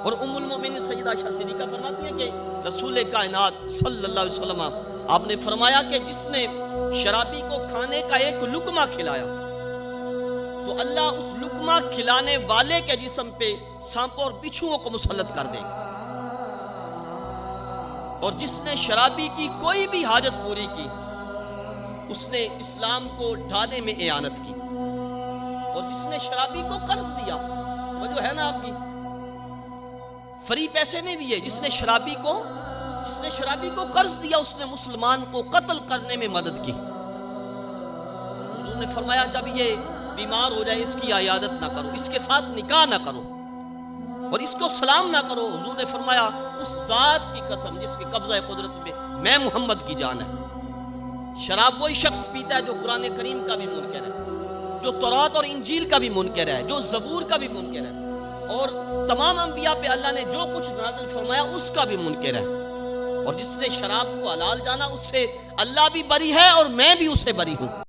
اور ام المومنین سیدہ عائشہ صدیقہ فرماتی ہیں کہ رسول کائنات صلی اللہ علیہ وسلم آپ نے فرمایا کہ جس نے شرابی کو کھانے کا ایک لقمہ کھلایا تو اللہ اس لقمہ کھلانے والے کے جسم پہ سانپوں اور بچھوؤں کو مسلط کر دے گا، اور جس نے شرابی کی کوئی بھی حاجت پوری کی اس نے اسلام کو ڈھانے میں اعانت کی، اور جس نے شرابی کو قرض دیا، وہ جو ہے نا آپ کی فری پیسے نہیں دیے، جس نے شرابی کو قرض دیا اس نے مسلمان کو قتل کرنے میں مدد کی۔ حضور نے فرمایا جب یہ بیمار ہو جائے اس کی عیادت نہ کرو، اس کے ساتھ نکاح نہ کرو اور اس کو سلام نہ کرو۔ حضور نے فرمایا اس ذات کی قسم جس کے قبضہ قدرت میں محمد کی جان ہے۔ شراب وہی شخص پیتا ہے جو قرآن کریم کا بھی منکر ہے، جو تورات اور انجیل کا بھی منکر ہے، جو زبور کا بھی منکر ہے، اور تمام انبیاء پہ اللہ نے جو کچھ نازل فرمایا اس کا بھی منکر ہے۔ اور جس نے شراب کو حلال جانا اس سے اللہ بھی بری ہے اور میں بھی اسے بری ہوں۔